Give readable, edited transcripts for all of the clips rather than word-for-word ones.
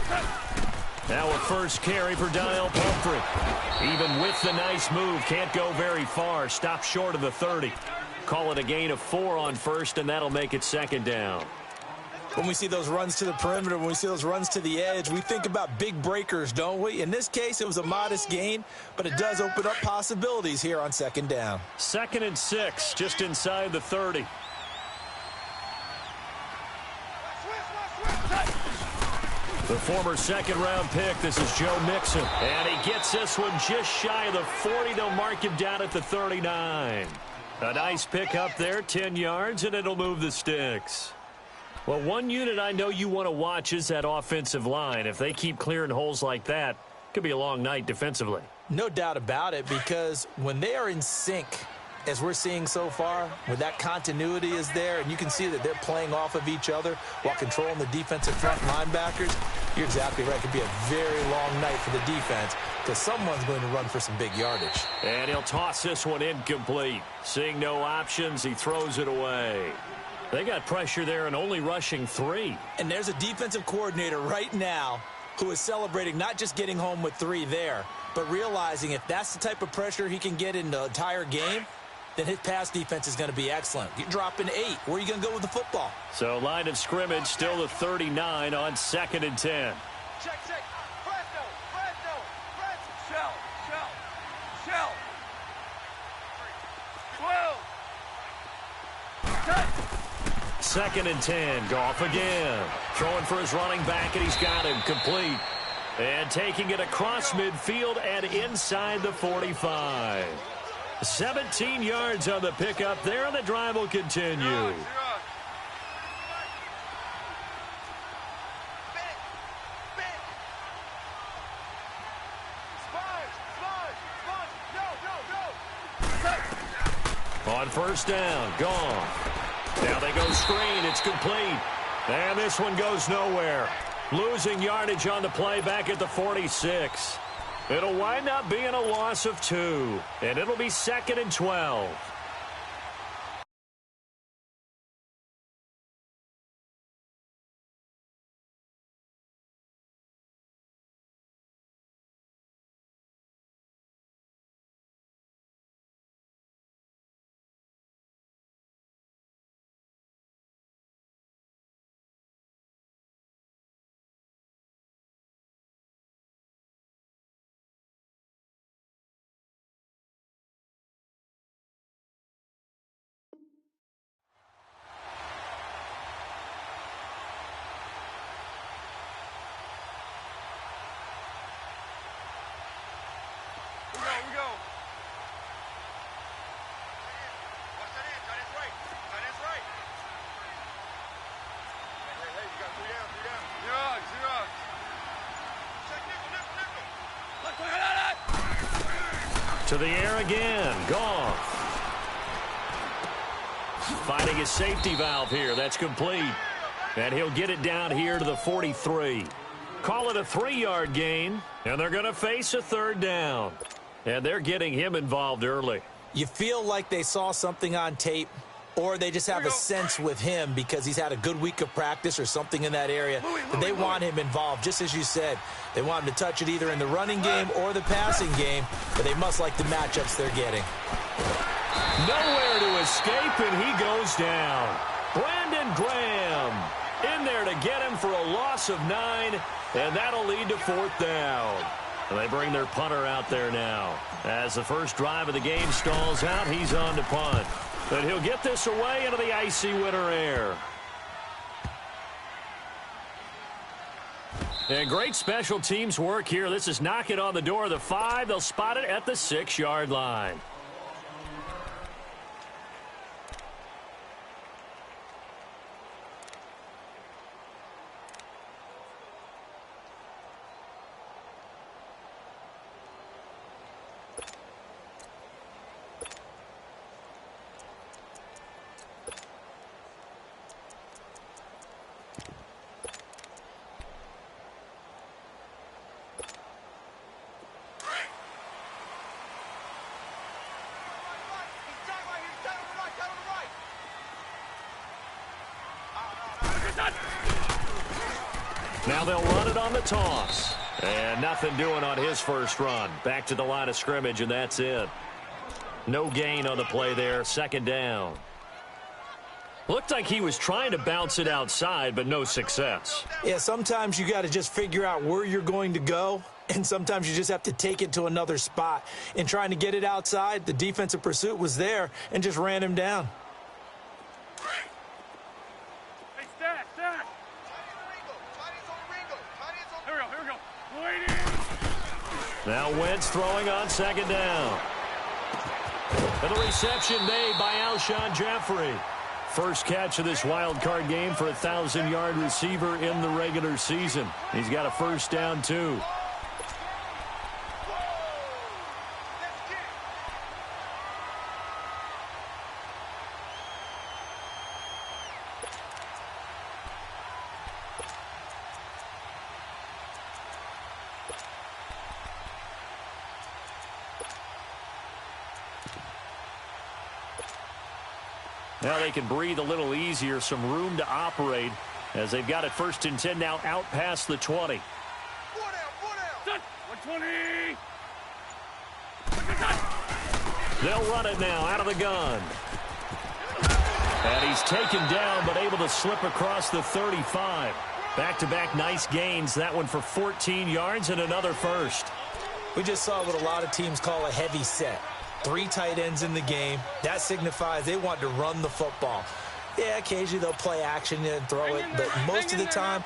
Now a first carry for Dial Pumphrey. Even with the nice move, can't go very far. Stop short of the 30. Call it a gain of 4 on first, and that'll make it second down. When we see those runs to the perimeter, when we see those runs to the edge, we think about big breakers, don't we? In this case, it was a modest gain, but it does open up possibilities here on second down. 2nd and 6, just inside the 30. The former second-round pick, this is Joe Mixon. And he gets this one just shy of the 40. They'll mark him down at the 39. A nice pickup there, 10 yards, and it'll move the sticks. Well, one unit I know you want to watch is that offensive line. If they keep clearing holes like that, it could be a long night defensively. No doubt about it, because when they are in sync, as we're seeing so far, when that continuity is there, and you can see that they're playing off of each other while controlling the defensive front linebackers, you're exactly right. It could be a very long night for the defense because someone's going to run for some big yardage. And he'll toss this one incomplete. Seeing no options, he throws it away. They got pressure there and only rushing 3. And there's a defensive coordinator right now who is celebrating not just getting home with 3 there, but realizing if that's the type of pressure he can get in the entire game, then his pass defense is going to be excellent. You're dropping 8. Where are you going to go with the football? So line of scrimmage still the 39 on 2nd and 10. Check. Fresno. Shell. 12. 2nd and 10. Goff again. Throwing for his running back, and he's got him complete. And taking it across midfield and inside the 45. 17 yards on the pickup there, and the drive will continue. On first down, gone. Now they go screen. It's complete. And this one goes nowhere. Losing yardage on the play back at the 46. It'll wind up being a loss of 2. And it'll be 2nd and 12. We go. Watch that in. Tight end's right. Hey, you got 3 down. 0 yards. Check nickel. To the air again. Gone. Finding his safety valve here. That's complete. And he'll get it down here to the 43. Call it a 3-yard gain. And they're going to face a 3rd down. And they're getting him involved early. You feel like they saw something on tape, or they just have a sense with him because he's had a good week of practice or something in that area that they want him involved. Just as you said, they want him to touch it either in the running game or the passing game, but they must like the matchups they're getting. Nowhere to escape, and he goes down. Brandon Graham in there to get him for a loss of 9, and that'll lead to 4th down. And they bring their punter out there now. As the first drive of the game stalls out, he's on to punt. But he'll get this away into the icy winter air. And great special teams work here. This is knocking on the door of the 5. They'll spot it at the 6-yard line. Now they'll run it on the toss. And nothing doing on his first run. Back to the line of scrimmage, and that's it. No gain on the play there. Second down. Looked like he was trying to bounce it outside, but no success. Yeah, sometimes you got to just figure out where you're going to go, and sometimes you just have to take it to another spot. In trying to get it outside, the defensive pursuit was there and just ran him down. Hey, stack. Here we go. Now Wentz throwing on second down. And the reception made by Alshon Jeffrey. First catch of this wild card game for a 1,000-yard receiver in the regular season. He's got a first down, too. Now they can breathe a little easier, some room to operate as they've got it first and 10 now out past the 20. 120. They'll run it now out of the gun. And he's taken down but able to slip across the 35. Back-to-back nice gains. That one for 14 yards and another first. We just saw what a lot of teams call a heavy set. 3 tight ends in the game. That signifies they want to run the football. Yeah, occasionally they'll play action and throw it, but most of the time,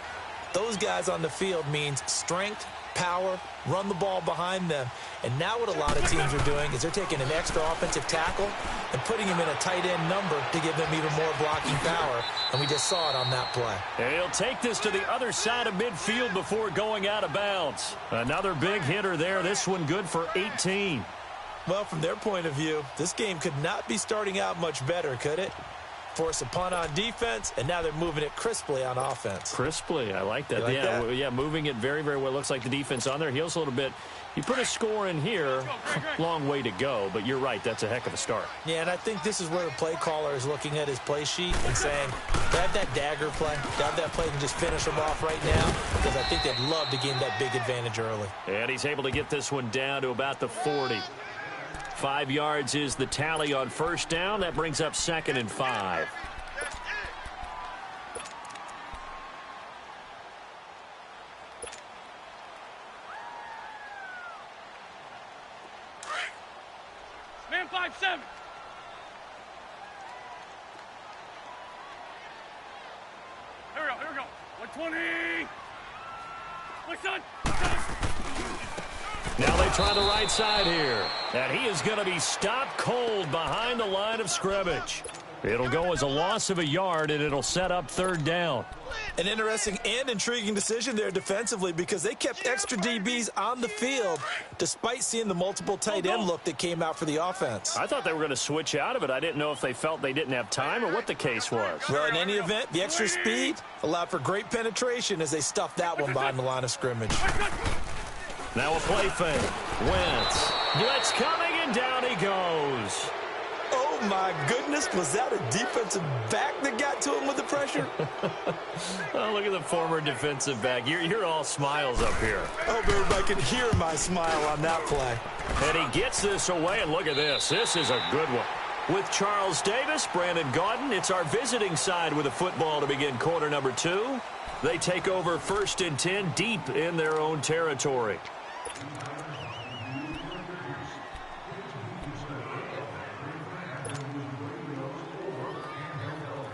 those guys on the field means strength, power, run the ball behind them. And now what a lot of teams are doing is they're taking an extra offensive tackle and putting him in a tight end number to give them even more blocking power. And we just saw it on that play. And he'll take this to the other side of midfield before going out of bounds. Another big hitter there. This one good for 18. Well, from their point of view, this game could not be starting out much better, could it? Force a punt on defense, and now they're moving it crisply on offense. Crisply, I like that. You like that? Yeah, moving it very, very well. Looks like the defense on their heels a little bit. You put a score in here, long way to go, but you're right, that's a heck of a start. Yeah, and I think this is where the play caller is looking at his play sheet and saying, have that dagger play, have that play and just finish them off right now, because I think they'd love to gain that big advantage early. And he's able to get this one down to about the 40. 5 yards is the tally on first down. That brings up 2nd and 5. Man 5-7. Here we go. 120. What's on? Now they try the right side here. And he is going to be stopped cold behind the line of scrimmage. It'll go as a loss of a yard, and it'll set up 3rd down. An interesting and intriguing decision there defensively because they kept extra DBs on the field despite seeing the multiple tight end look that came out for the offense. I thought they were going to switch out of it. I didn't know if they felt they didn't have time or what the case was. Well, in any event, the extra speed allowed for great penetration as they stuffed that one behind the line of scrimmage. Now a play fake. Wentz. Blitz coming, and down he goes. Oh, my goodness. Was that a defensive back that got to him with the pressure? Oh, look at the former defensive back. You're all smiles up here. I hope everybody could hear my smile on that play. And he gets this away, and look at this. This is a good one. With Charles Davis, Brandon Gaudin, it's our visiting side with a football to begin quarter number 2. They take over 1st and 10 deep in their own territory.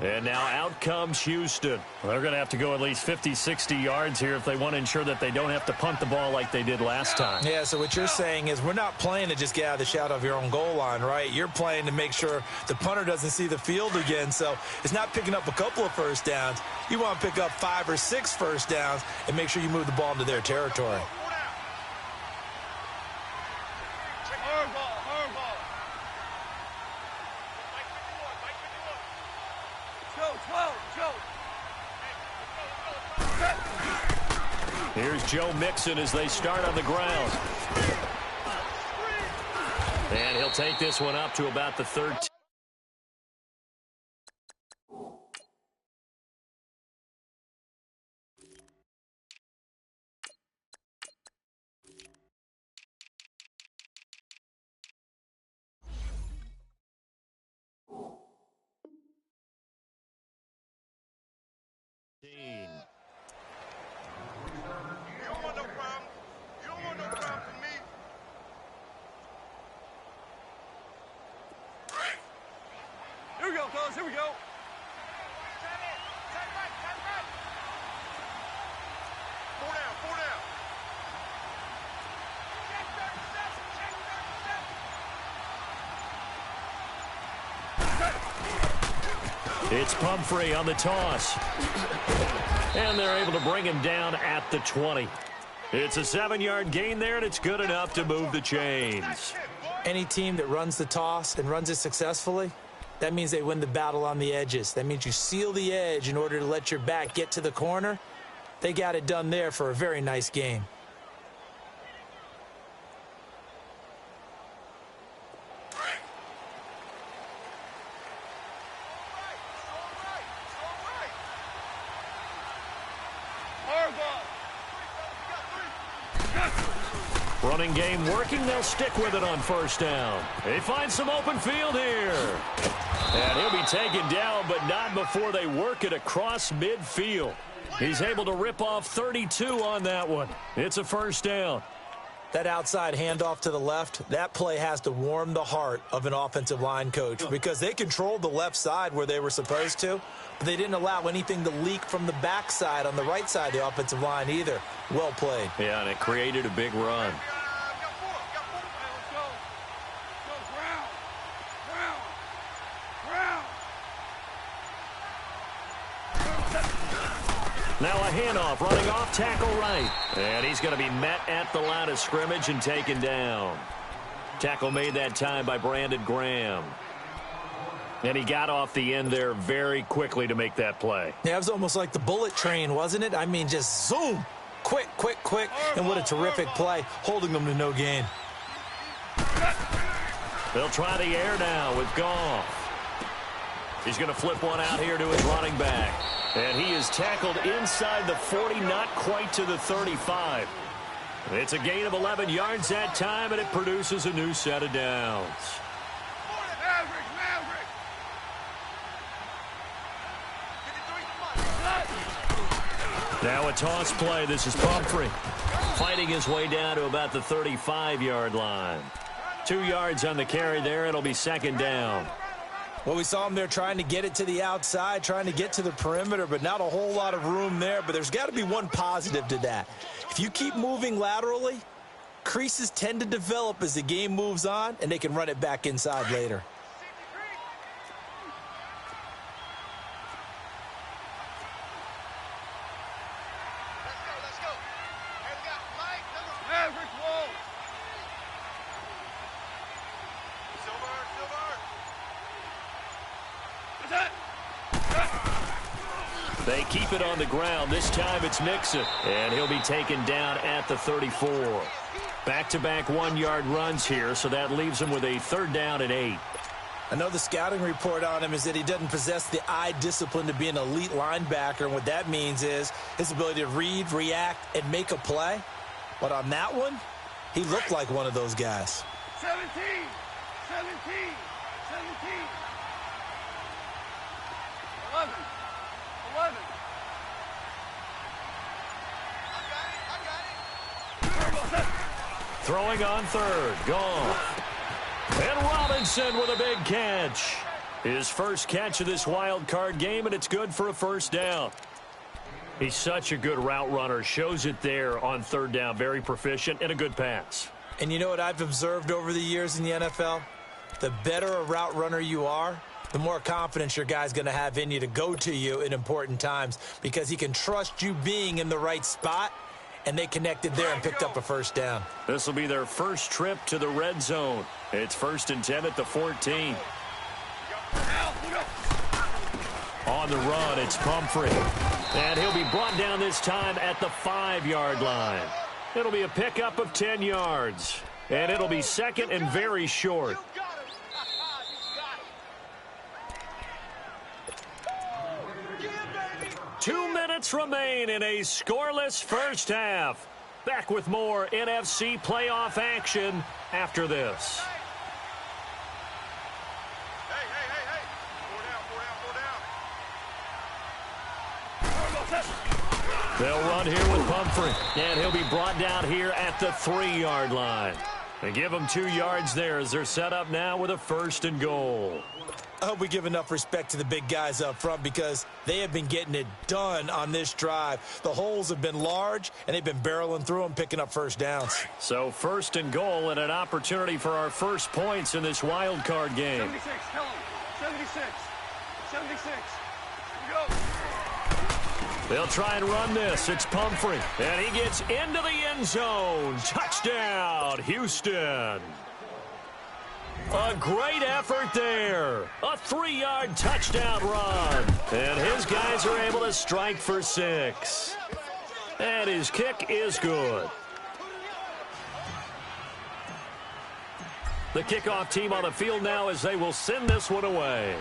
And now out comes Houston. They're going to have to go at least 50, 60 yards here if they want to ensure that they don't have to punt the ball like they did last time. Yeah, so what you're saying is we're not playing to just get out of the shadow of your own goal line, right? You're playing to make sure the punter doesn't see the field again. So it's not picking up a couple of first downs. You want to pick up 5 or 6 first downs and make sure you move the ball into their territory. Here's Joe Mixon as they start on the ground. And he'll take this one up to about the 13. fellas. Here we go. Four down, four down. It's Pumphrey on the toss. And they're able to bring him down at the 20. It's a 7-yard gain there, and it's good enough to move the chains. Any team that runs the toss and runs it successfully, that means they win the battle on the edges. That means you seal the edge in order to let your back get to the corner. They got it done there for a very nice game. Running game working. They'll stick with it on first down. They find some open field here. And he'll be taken down, but not before they work it across midfield. He's able to rip off 32 on that one. It's a first down. That outside handoff to the left, that play has to warm the heart of an offensive line coach because they controlled the left side where they were supposed to, but they didn't allow anything to leak from the backside on the right side of the offensive line either. Well played. Yeah, and it created a big run. Now a handoff, running off tackle right. And he's going to be met at the line of scrimmage and taken down. Tackle made that time by Brandon Graham. And he got off the end there very quickly to make that play. Yeah, it was almost like the bullet train, wasn't it? I mean, just zoom. Quick, quick, quick. And what a terrific play, holding them to no gain. They'll try the air now with Goff. He's going to flip one out here to his running back. And he is tackled inside the 40, not quite to the 35. It's a gain of 11 yards that time, and it produces a new set of downs. Now a toss play. This is Pumphrey fighting his way down to about the 35-yard line. 2 yards on the carry there. It'll be second down. Well, we saw him there trying to get it to the outside, trying to get to the perimeter, but not a whole lot of room there. But there's got to be one positive to that. If you keep moving laterally, creases tend to develop as the game moves on, and they can run it back inside later. They keep it on the ground. This time it's Mixon. And he'll be taken down at the 34. Back-to-back 1-yard runs here, so that leaves him with a third down and 8. I know the scouting report on him is that he doesn't possess the eye discipline to be an elite linebacker, and what that means is his ability to read, react, and make a play. But on that one, he looked like one of those guys. 17, 17, 17. 11. 11. Throwing on third. Goff. And Robinson with a big catch. His first catch of this wild card game, and it's good for a first down. He's such a good route runner. Shows it there on third down. Very proficient and a good pass. And you know what I've observed over the years in the NFL? The better a route runner you are, the more confidence your guy's going to have in you to go to you in important times because he can trust you being in the right spot, and they connected there and picked up a first down. This will be their first trip to the red zone. It's 1st and 10 at the 14. On the run, it's Pumphrey. And he'll be brought down this time at the 5-yard line. It'll be a pickup of 10 yards. And it'll be second and very short. Two minutes remain in a scoreless first half. Back with more NFC playoff action after this. Hey. 4 down. They'll run here with Pumphrey. And he'll be brought down here at the 3-yard line. They give him 2 yards there as they're set up now with a 1st and goal. I hope we give enough respect to the big guys up front because they have been getting it done on this drive. The holes have been large, and they've been barreling through them, picking up first downs. So 1st and goal and an opportunity for our first points in this wild card game. 76, tell him. 76. 76. Go. They'll try and run this. It's Pumphrey. And he gets into the end zone. Touchdown, Houston. A great effort there. A 3-yard touchdown run. And his guys are able to strike for 6. And his kick is good. The kickoff team on the field now as they will send this one away.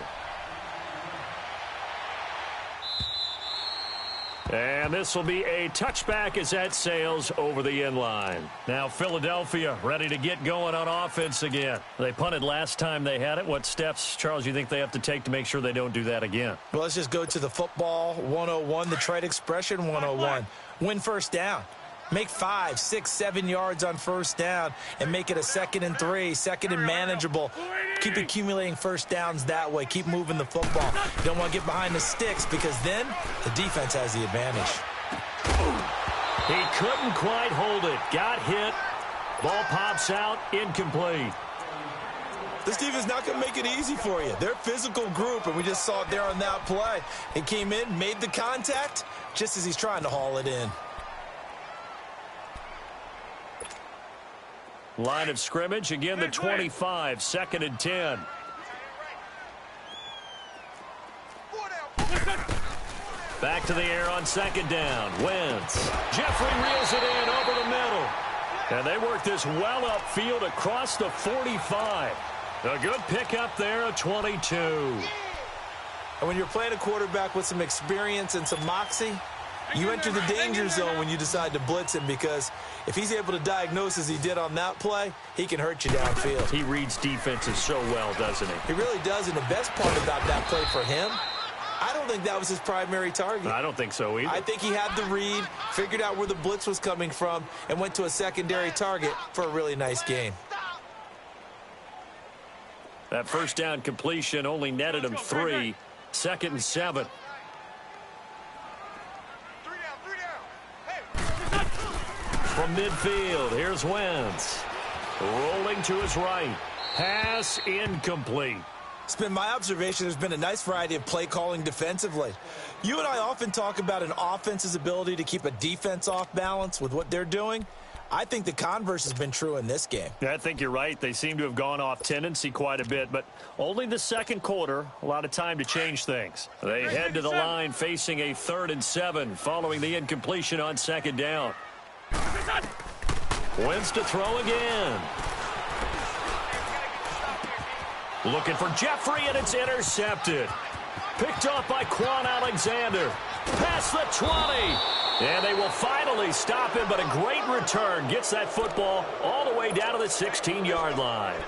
And this will be a touchback as that sails over the end line. Now Philadelphia ready to get going on offense again. They punted last time they had it. What steps, Charles, you think they have to take to make sure they don't do that again? Well, let's just go to the football 101, the trade expression 101. Win first down. Make 5, 6, 7 yards on first down and make it a 2nd and 3, 2nd and manageable. Keep accumulating first downs that way. Keep moving the football. You don't want to get behind the sticks because then the defense has the advantage. He couldn't quite hold it. Got hit. Ball pops out. Incomplete. This defense is not going to make it easy for you. They're a physical group, and we just saw it there on that play. He came in, made the contact, just as he's trying to haul it in. Line of scrimmage, again the 25, 2nd and 10. Back to the air on 2nd down. Wentz. Jeffrey reels it in over the middle. And they work this well upfield across the 45. A good pickup there, a 22. And when you're playing a quarterback with some experience and some moxie, you enter the danger zone when you decide to blitz him because if he's able to diagnose as he did on that play, he can hurt you downfield. He reads defenses so well, doesn't he? He really does, and the best part about that play for him, I don't think that was his primary target. I don't think so either. I think he had the read, figured out where the blitz was coming from, and went to a secondary target for a really nice gain. That first down completion only netted him 3. 2nd and 7. From midfield, here's Wentz. Rolling to his right. Pass incomplete. It's been my observation there's been a nice variety of play calling defensively. You and I often talk about an offense's ability to keep a defense off balance with what they're doing. I think the converse has been true in this game. Yeah, I think you're right. They seem to have gone off tendency quite a bit, but only the 2nd quarter, a lot of time to change things. They head to the line facing a 3rd and 7 following the incompletion on 2nd down. Wentz to throw again. Looking for Jeffrey, and it's intercepted. Picked off by Quan Alexander. Past the 20. And they will finally stop him, but a great return gets that football all the way down to the 16-yard line.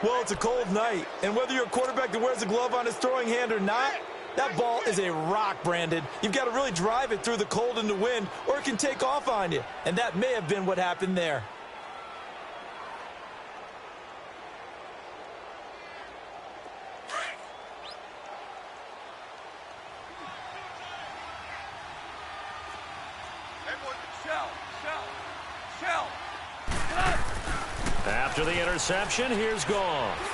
Well, it's a cold night, and whether you're a quarterback that wears a glove on his throwing hand or not, that ball is a rock, Brandon. You've got to really drive it through the cold and the wind, or it can take off on you. And that may have been what happened there. After the interception, here's Goff.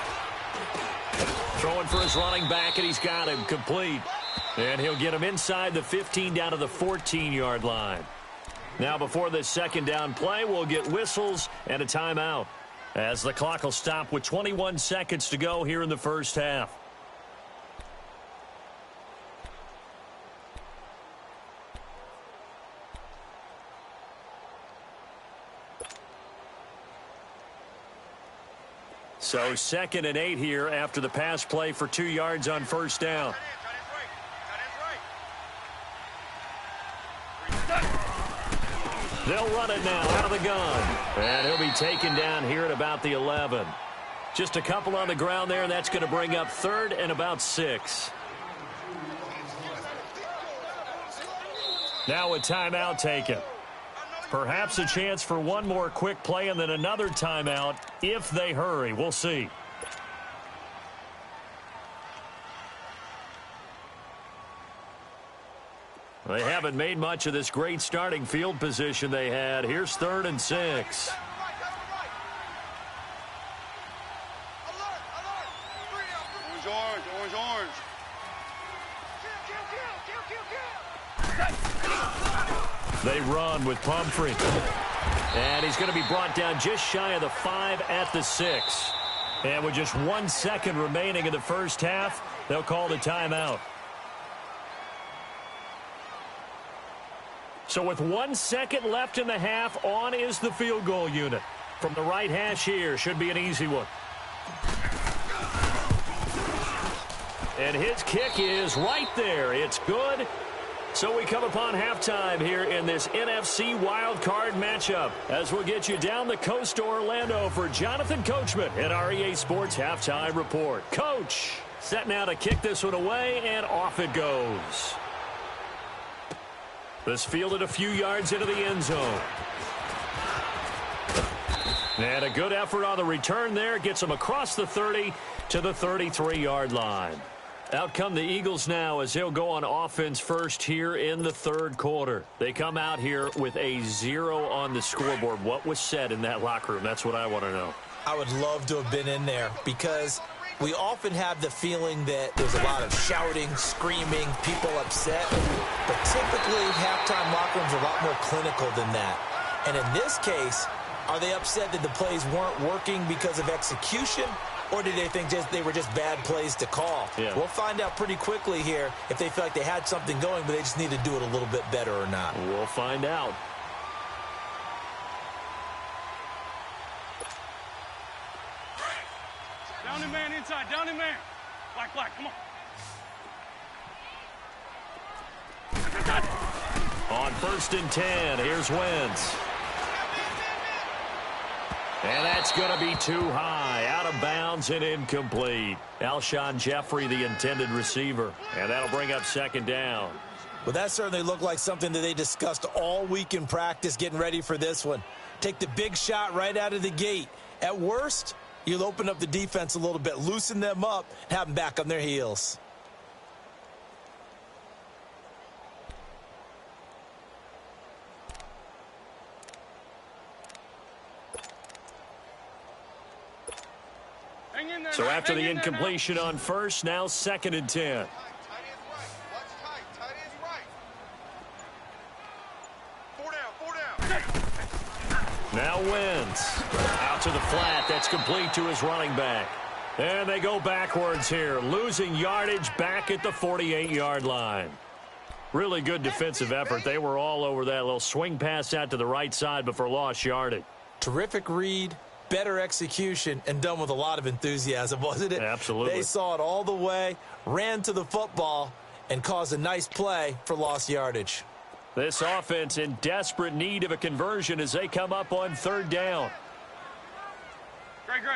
Throwing for his running back, and he's got him complete. And he'll get him inside the 15 down to the 14-yard line. Now before this 2nd down play, we'll get whistles and a timeout as the clock will stop with 21 seconds to go here in the first half. So 2nd and 8 here after the pass play for 2 yards on first down. They'll run it now out of the gun. And he'll be taken down here at about the 11. Just a couple on the ground there, and that's going to bring up 3rd and about 6. Now a timeout taken. Perhaps a chance for one more quick play and then another timeout if they hurry. We'll see. They haven't made much of this great starting field position they had. Here's 3rd and 6. Orange. They run with Pumphrey. And he's going to be brought down just shy of the 5 at the 6. And with just 1 second remaining in the first half, they'll call the timeout. So with 1 second left in the half, on is the field goal unit. From the right hash here, should be an easy one. And his kick is right there. It's good. So we come upon halftime here in this NFC wildcard matchup as we'll get you down the coast to Orlando for Jonathan Coachman in our EA Sports Halftime Report. Coach, set now to kick this one away, and off it goes. This fielded a few yards into the end zone. And a good effort on the return there. Gets them across the 30 to the 33-yard line. Out come the Eagles now as they'll go on offense first here in the 3rd quarter. They come out here with a 0 on the scoreboard. What was said in that locker room? That's what I want to know. I would love to have been in there because we often have the feeling that there's a lot of shouting, screaming, people upset. But typically, halftime locker rooms are a lot more clinical than that. And in this case, are they upset that the plays weren't working because of execution? Or did they think they were just bad plays to call? Yeah. We'll find out pretty quickly here if they feel like they had something going, but they just need to do it a little bit better or not. We'll find out. Down the man inside, down the man. Black, come on. On 1st and 10, here's Wentz. And that's going to be too high, out of bounds and incomplete. Alshon Jeffrey, the intended receiver. And that'll bring up 2nd down. Well, that certainly looked like something that they discussed all week in practice getting ready for this one. Take the big shot right out of the gate. At worst, you'll open up the defense a little bit, loosen them up, and have them back on their heels. So after the incompletion on 1st, now 2nd and 10. Now Wentz. Out to the flat. That's complete to his running back. And they go backwards here, losing yardage back at the 48-yard line. Really good defensive effort. They were all over that little swing pass out to the right side before lost yardage. Terrific read, better execution, and done with a lot of enthusiasm, wasn't it? Absolutely. They saw it all the way, ran to the football, and caused a nice play for lost yardage. This offense in desperate need of a conversion as they come up on 3rd down. Great. Here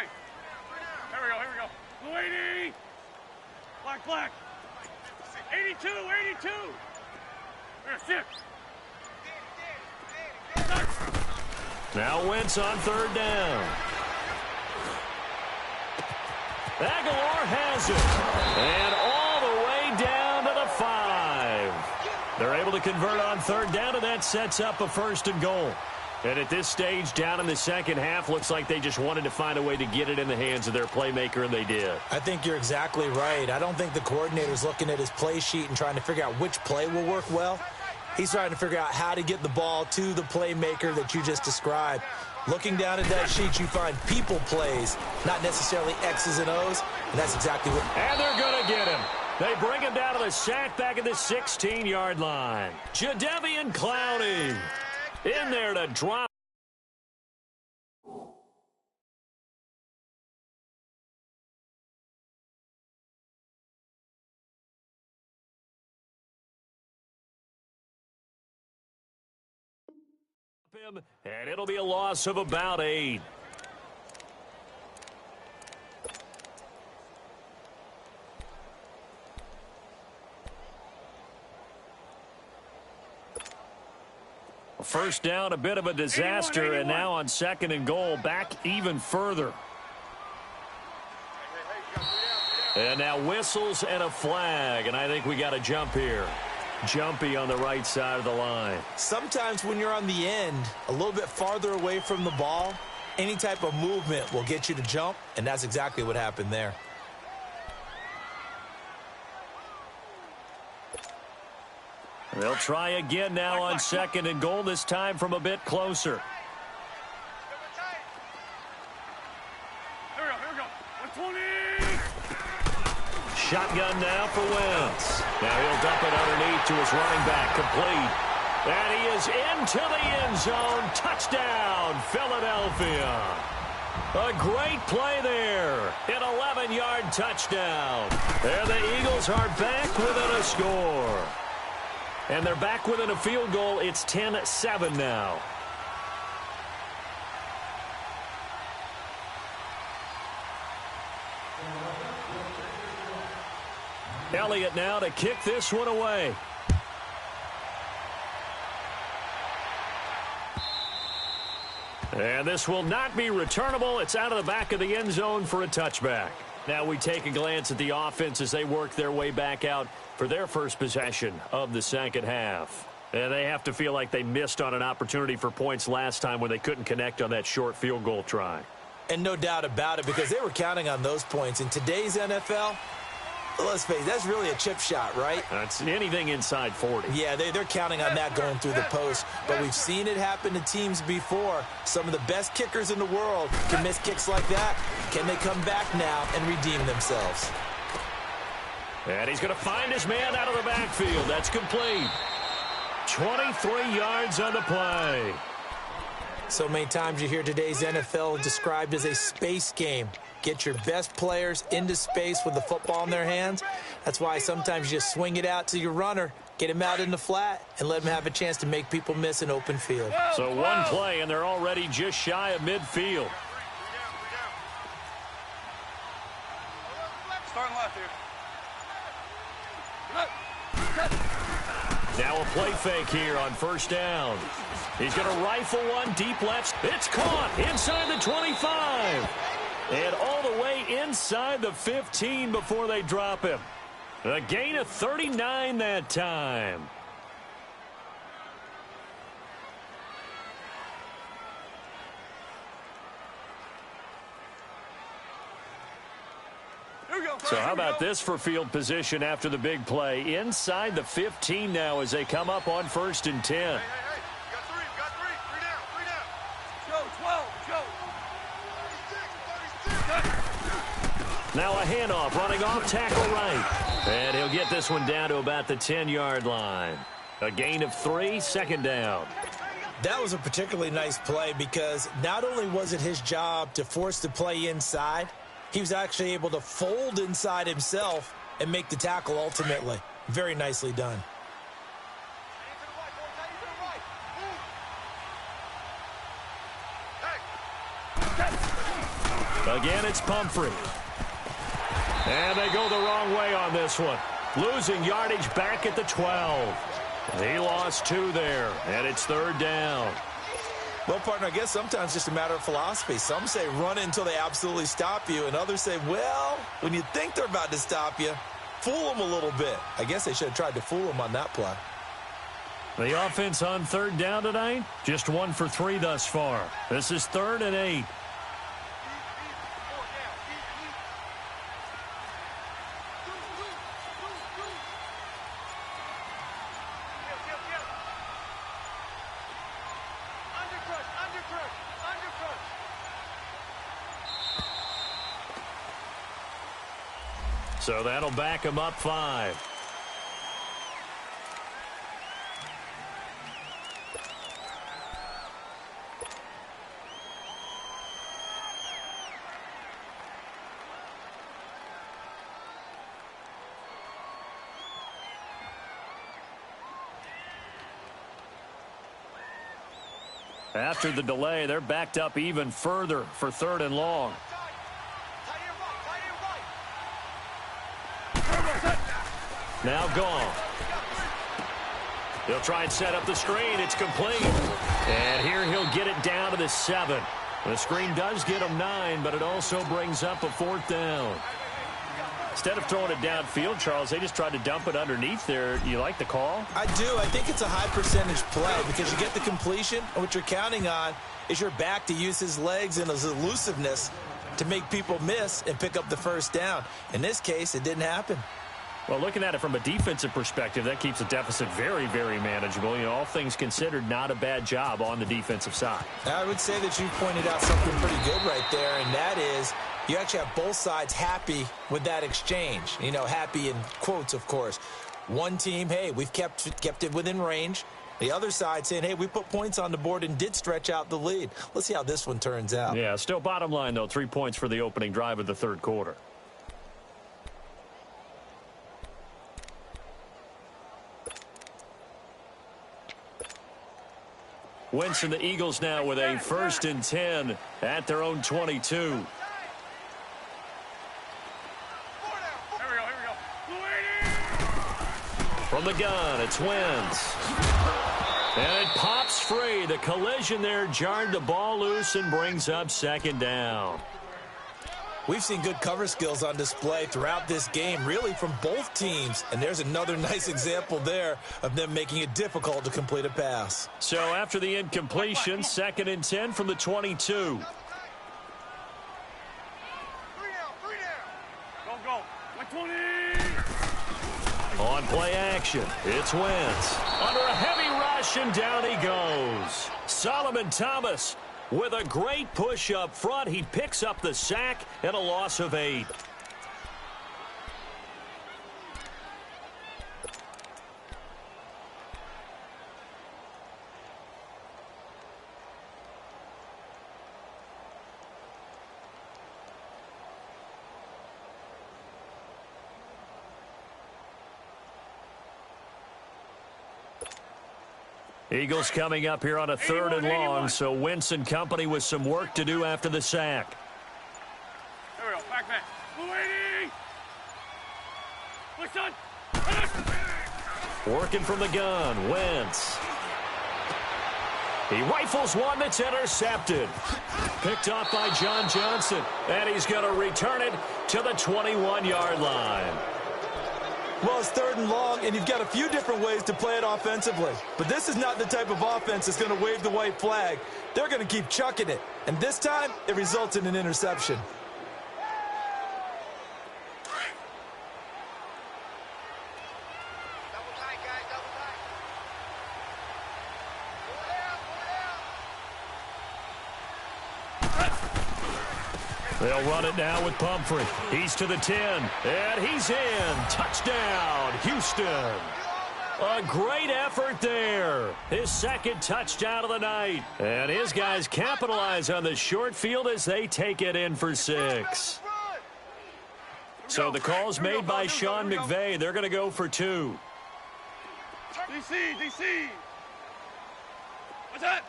we go. Blue 80. Black. 82. There's 6. Now Wentz on 3rd down. Aguilar has it. And all the way down to the 5. They're able to convert on 3rd down, and that sets up a 1st and goal. And at this stage, down in the second half, looks like they just wanted to find a way to get it in the hands of their playmaker, and they did. I think you're exactly right. I don't think the coordinator's looking at his play sheet and trying to figure out which play will work well. He's trying to figure out how to get the ball to the playmaker that you just described. Looking down at that sheet, you find people plays, not necessarily X's and O's, and that's exactly what... And they're going to get him. They bring him down to the sack back at the 16-yard line. Jadeveon Clowney in there to drop. And it'll be a loss of about 8. First down, a bit of a disaster, and now on 2nd and goal, back even further. And now whistles and a flag, and I think we got a jump here. Jumpy on the right side of the line. Sometimes when you're on the end, a little bit farther away from the ball, any type of movement will get you to jump, and that's exactly what happened there. They'll try again now on 2nd and goal, this time from a bit closer. Here we go. 120. Shotgun now for Wentz. Now he'll dump it underneath to his running back, complete. And he is into the end zone. Touchdown, Philadelphia. A great play there. An 11-yard touchdown. There the Eagles are back within a score. And they're back within a field goal. It's 10-7 now. Elliott now to kick this one away. And this will not be returnable. It's out of the back of the end zone for a touchback. Now we take a glance at the offense as they work their way back out for their first possession of the second half. And they have to feel like they missed on an opportunity for points last time when they couldn't connect on that short field goal try. And no doubt about it, because they were counting on those points. In today's NFL, let's face it, that's really a chip shot, right? That's anything inside 40. Yeah, they're counting on that going through the post. But we've seen it happen to teams before. Some of the best kickers in the world can miss kicks like that. Can they come back now and redeem themselves? And he's going to find his man out of the backfield. That's complete. 23 yards on the play. So many times you hear today's NFL described as a space game. Get your best players into space with the football in their hands. That's why sometimes you just swing it out to your runner, get him out in the flat, and let him have a chance to make people miss an open field. So one play, and they're already just shy of midfield. Starting left here. Now a play fake here on first down. He's going to rifle one deep left. It's caught inside the 25. And all the way inside the 15 before they drop him. A gain of 39 that time. So how about this for field position after the big play? Inside the 15 now as they come up on 1st and 10. Hey, got three. Three down. Joe, 12. Now a handoff running off tackle right. And he'll get this one down to about the 10-yard line. A gain of 3, 2nd down. That was a particularly nice play because not only was it his job to force the play inside, he was actually able to fold inside himself and make the tackle ultimately. Very nicely done. Again, it's Pumphrey. And they go the wrong way on this one. Losing yardage back at the 12. He lost 2 there, and it's 3rd down. Well, partner, I guess sometimes it's just a matter of philosophy. Some say run until they absolutely stop you, and others say, well, when you think they're about to stop you, fool them a little bit. I guess they should have tried to fool them on that play. The offense on 3rd down tonight, just 1 for 3 thus far. This is 3rd and 8. So that'll back him up 5. After the delay, they're backed up even further for 3rd and long. Now gone. He'll try and set up the screen. It's complete. And here he'll get it down to the 7. The screen does get him 9, but it also brings up a 4th down. Instead of throwing it downfield, Charles, they just tried to dump it underneath there. You like the call? I do. I think it's a high percentage play because you get the completion, and what you're counting on is your back to use his legs and his elusiveness to make people miss and pick up the first down. In this case, it didn't happen. Well, looking at it from a defensive perspective, that keeps the deficit very, very manageable. You know, all things considered, not a bad job on the defensive side. I would say that you pointed out something pretty good right there, and that is you actually have both sides happy with that exchange. You know, happy in quotes, of course. One team, hey, we've kept it within range. The other side saying, hey, we put points on the board and did stretch out the lead. Let's see how this one turns out. Yeah, still bottom line, though, 3 points for the opening drive of the third quarter. Wentz and the Eagles now with a 1st and 10 at their own 22. Here we go. From the gun, it's Wentz. And it pops free. The collision there jarred the ball loose and brings up 2nd down. We've seen good cover skills on display throughout this game, really from both teams. And there's another nice example there of them making it difficult to complete a pass. So after the incompletion, 2nd and 10 from the 22. 3 down. Go. 120. On play action, it's Wentz. Under a heavy rush, and down he goes. Solomon Thomas with a great push up front. He picks up the sack and a loss of 8. Eagles coming up here on a 3rd and long, so Wentz and company with some work to do after the sack. There we go. Back. 280. Push on. Working from the gun, Wentz. He rifles one that's intercepted. Picked off by John Johnson, and he's going to return it to the 21-yard line. Well, it's 3rd and long, and you've got a few different ways to play it offensively. But this is not the type of offense that's going to wave the white flag. They're going to keep chucking it. And this time, it results in an interception. Double tight, guys. Double tight. They'll run it now with Pumphrey. He's to the 10, and he's in. Touchdown, Houston. A great effort there. His 2nd touchdown of the night. And his guys capitalize on the short field as they take it in for 6. So the call's made by Sean McVay. They're going to go for 2. DC. What's that?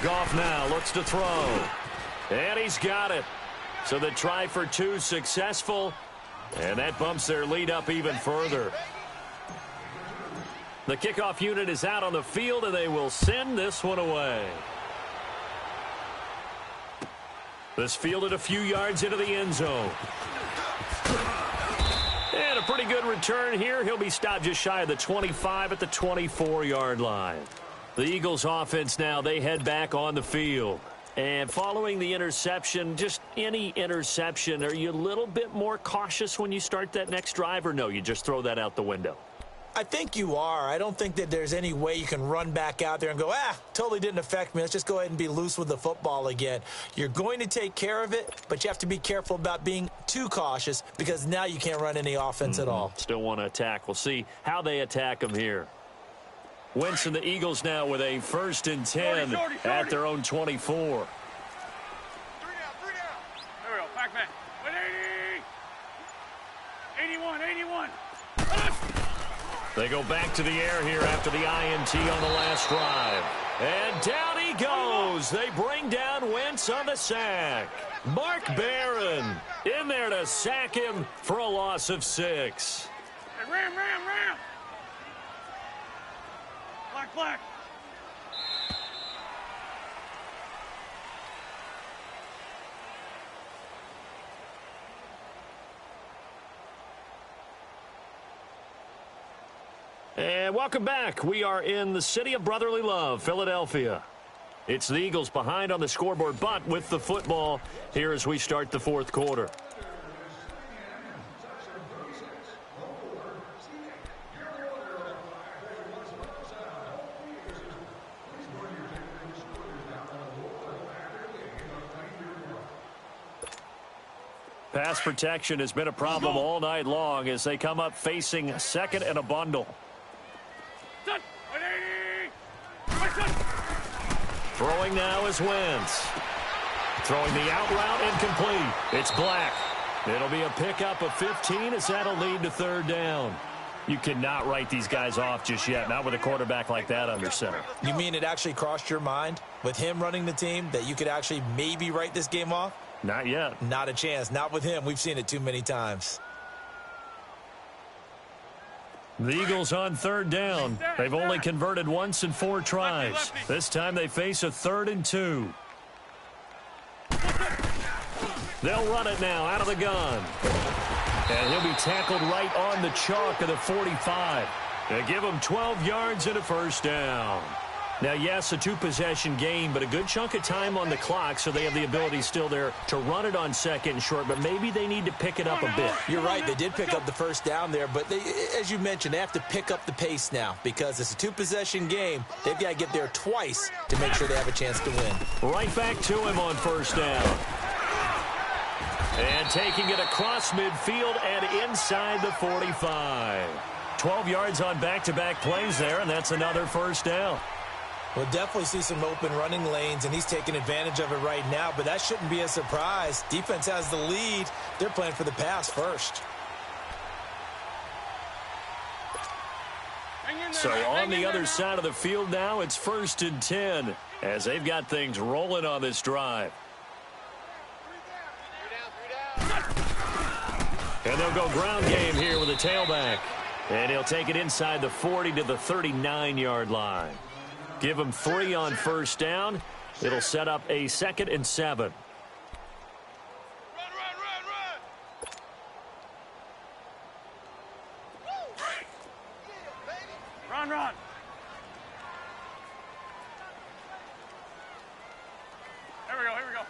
Goff now looks to throw. And he's got it. So the try for 2 successful. And that bumps their lead up even further. The kickoff unit is out on the field, and they will send this one away. This fielded a few yards into the end zone. And a pretty good return here. He'll be stopped just shy of the 25 at the 24-yard line. The Eagles offense now, they head back on the field. And following the interception, just any interception, are you a little bit more cautious when you start that next drive, or no, you just throw that out the window? I think you are. I don't think that there's any way you can run back out there and go, totally didn't affect me. Let's just go ahead and be loose with the football again. You're going to take care of it, but you have to be careful about being too cautious because now you can't run any offense at all. Still want to attack. We'll see how they attack them here. Wentz and the Eagles now with a 1st and 10 at their own 24. 3 down. There we go. Back. 180. 81. They go back to the air here after the INT on the last drive. And down he goes. They bring down Wentz on the sack. Mark Barron in there to sack him for a loss of 6. Hey, ram. Black. And welcome back. We are in the city of brotherly love, Philadelphia. It's the Eagles behind on the scoreboard, but with the football here as we start the fourth quarter. Pass protection has been a problem all night long as they come up facing second and a bundle. Throwing now is Wentz. Throwing the out route incomplete. It's Black. It'll be a pickup of 15 as that'll lead to third down. You cannot write these guys off just yet, not with a quarterback like that under center. You mean it actually crossed your mind with him running the team that you could actually maybe write this game off? Not yet. Not a chance. Not with him. We've seen it too many times. The Eagles on third down. They've only converted once in 4 tries. This time they face a 3rd and 2. They'll run it now out of the gun. And he'll be tackled right on the chalk of the 45. They give him 12 yards and a first down. Now, yes, a 2-possession game, but a good chunk of time on the clock, so they have the ability still there to run it on second and short, but maybe they need to pick it up a bit. You're right. They did pick up the first down there, but they, as you mentioned, they have to pick up the pace now because it's a 2-possession game. They've got to get there twice to make sure they have a chance to win. Right back to him on first down. And taking it across midfield and inside the 45. 12 yards on back-to-back plays there, and that's another first down. We'll definitely see some open running lanes, and he's taking advantage of it right now, but that shouldn't be a surprise. Defense has the lead. They're playing for the pass first. So on the other side of the field now, it's 1st and 10 as they've got things rolling on this drive. And they'll go ground game here with a tailback. And he'll take it inside the 40 to the 39-yard line. Give him 3 on first down. It'll set up a 2nd and 7. Run. Here we go.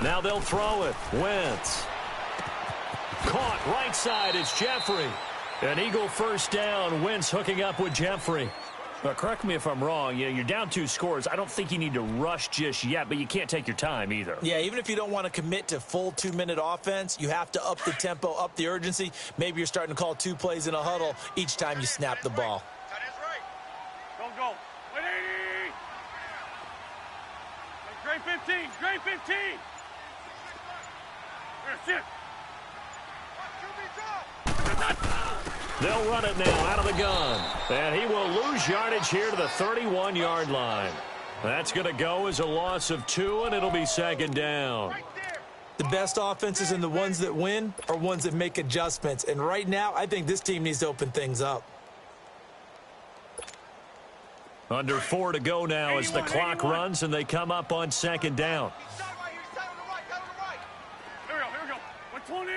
Now they'll throw it. Wentz. Caught right side. It's Jeffrey. An Eagle first down. Wentz hooking up with Jeffrey. Now, correct me if I'm wrong. You're down 2 scores. I don't think you need to rush just yet, but you can't take your time either. Yeah, even if you don't want to commit to full 2-minute offense, you have to up the tempo, up the urgency. Maybe you're starting to call 2 plays in a huddle each time you snap the ball. Go. 180. Great 15. Sit. They'll run it now out of the gun. And he will lose yardage here to the 31-yard line. That's going to go as a loss of 2, and it'll be 2nd down. The best offenses and the ones that win are ones that make adjustments. And right now, I think this team needs to open things up. Under 4 to go now as the clock runs, and they come up on 2nd down. Here we go. 120.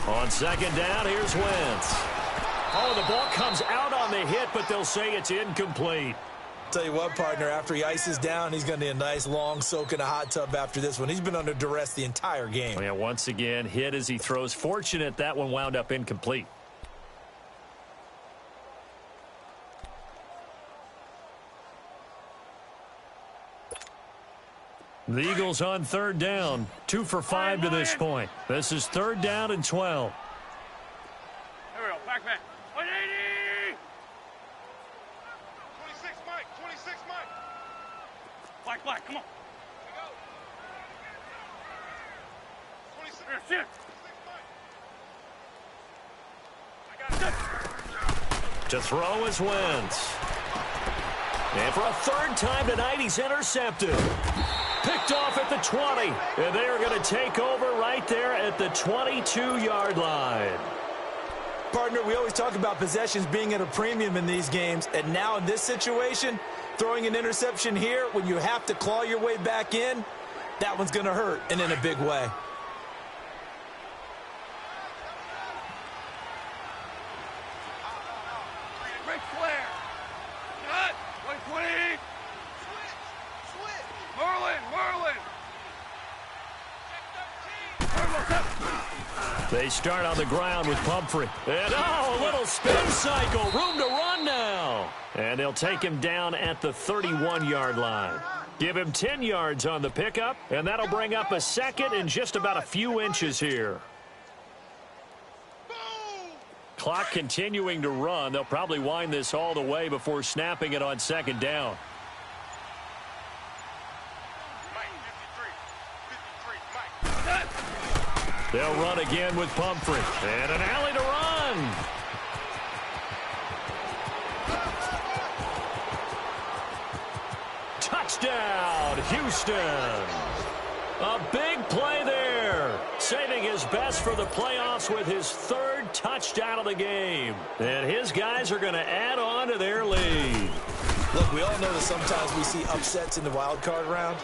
On 2nd down, here's Wentz. Oh, the ball comes out on the hit, but they'll say it's incomplete. Tell you what, partner, after he ices down, he's going to need a nice long soak in a hot tub after this one. He's been under duress the entire game. Yeah, once again, hit as he throws. Fortunate that one wound up incomplete. The Eagles on 3rd down. 2 for 5 to this point. This is 3rd down and 12. Here we go. Back. 180. 26 Mike. Black. Come on. Here, sit. To throw is Wentz. And for a 3rd time tonight, he's intercepted. Picked off at the 20. And they are going to take over right there at the 22-yard line. Partner, we always talk about possessions being at a premium in these games. And now in this situation, throwing an interception here when you have to claw your way back in, That one's going to hurt, and in a big way. Ric Flair. Cut. 120. Switch. Merlin. They start on the ground with Pumphrey. And, a little spin cycle. Room to run now. And they'll take him down at the 31-yard line. Give him 10 yards on the pickup, and that'll bring up a second in just about a few inches here. Clock continuing to run. They'll probably wind this all the way before snapping it on second down. They'll run again with Pumphrey. And an alley to run. Touchdown, Houston. A big play there. Saving his best for the playoffs with his third touchdown of the game. And his guys are going to add on to their lead. Look, we all know that sometimes we see upsets in the wild card round.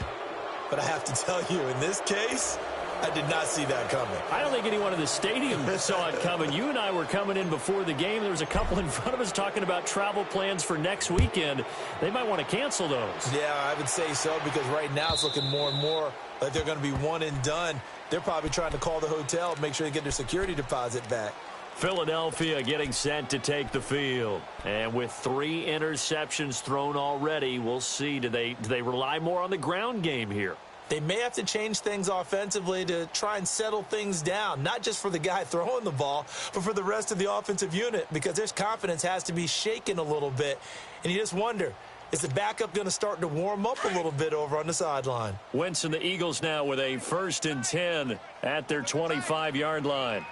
But I have to tell you, in this case, I did not see that coming. I don't think anyone in the stadium saw it coming. You and I were coming in before the game. There was a couple in front of us talking about travel plans for next weekend. They might want to cancel those. Yeah, I would say so, because right now it's looking more and more like they're going to be one and done. They're probably trying to call the hotel and make sure they get their security deposit back. Philadelphia getting set to take the field. And with 3 interceptions thrown already, we'll see. Do they rely more on the ground game here? They may have to change things offensively to try and settle things down, not just for the guy throwing the ball, but for the rest of the offensive unit, because their confidence has to be shaken a little bit. And you just wonder, is the backup going to start to warm up a little bit over on the sideline? Wentz and the Eagles now with a 1st and 10 at their 25-yard line.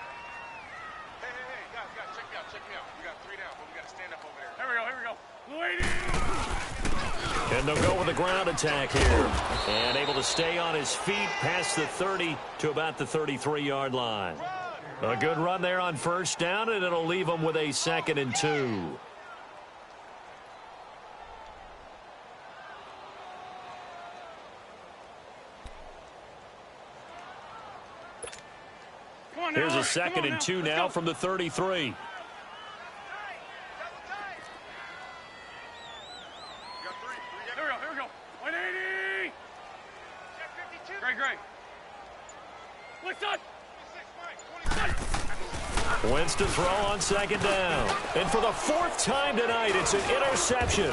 Hey, guys, check me out. We got 3 down, but we got to stand up over there. Here we go. Lady! And they'll go with a ground attack here. And able to stay on his feet past the 30 to about the 33-yard line. A good run there on 1st down, and it'll leave them with a 2nd and 2. Here's a 2nd and 2 now from the 33. Wentz to throw on 2nd down. And for the 4th time tonight, it's an interception.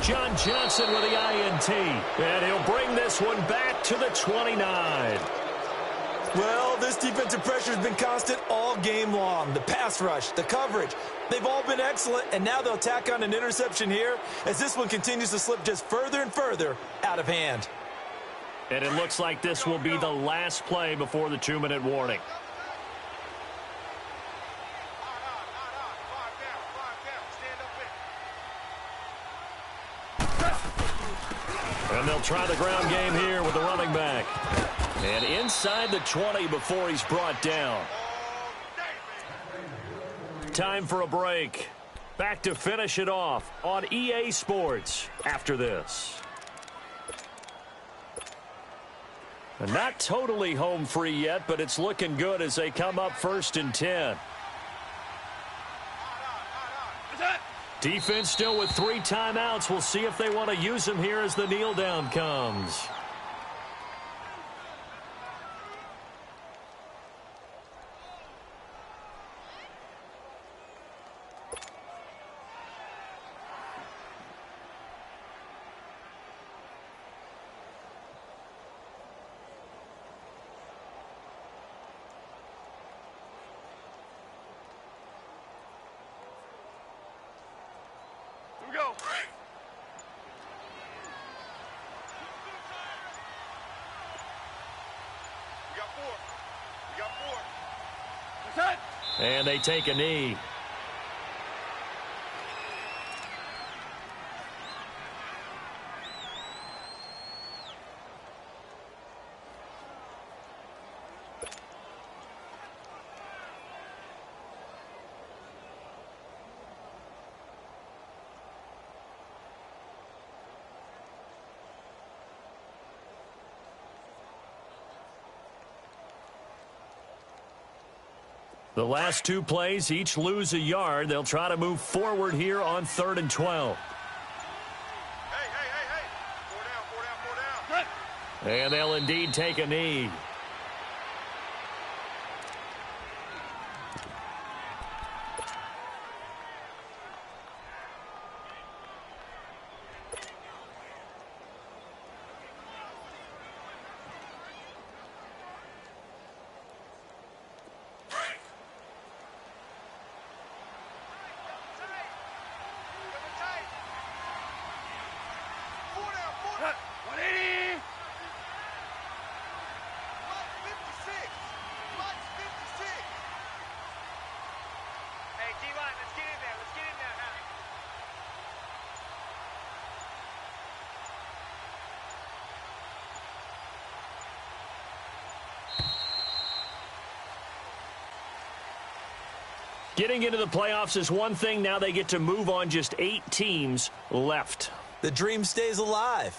John Johnson with the INT. And he'll bring this one back to the 29. Well, this defensive pressure has been constant all game long. The pass rush, the coverage, they've all been excellent, and now they'll tack on an interception here as this one continues to slip just further and further out of hand. And it looks like this will be the last play before the 2-minute warning. And they'll try the ground game here with the running back. And inside the 20 before he's brought down. Time for a break. Back to finish it off on EA Sports after this. And not totally home free yet, but it's looking good as they come up 1st and 10. Defense still with 3 timeouts. We'll see if they want to use them here as the kneel down comes. Go. We got 4. What's that? And they take a knee. The last two plays each lose a yard. They'll try to move forward here on 3rd and 12. Hey. 4 down. And they'll indeed take a knee. Getting into the playoffs is one thing. Now they get to move on. Just 8 teams left. The dream stays alive.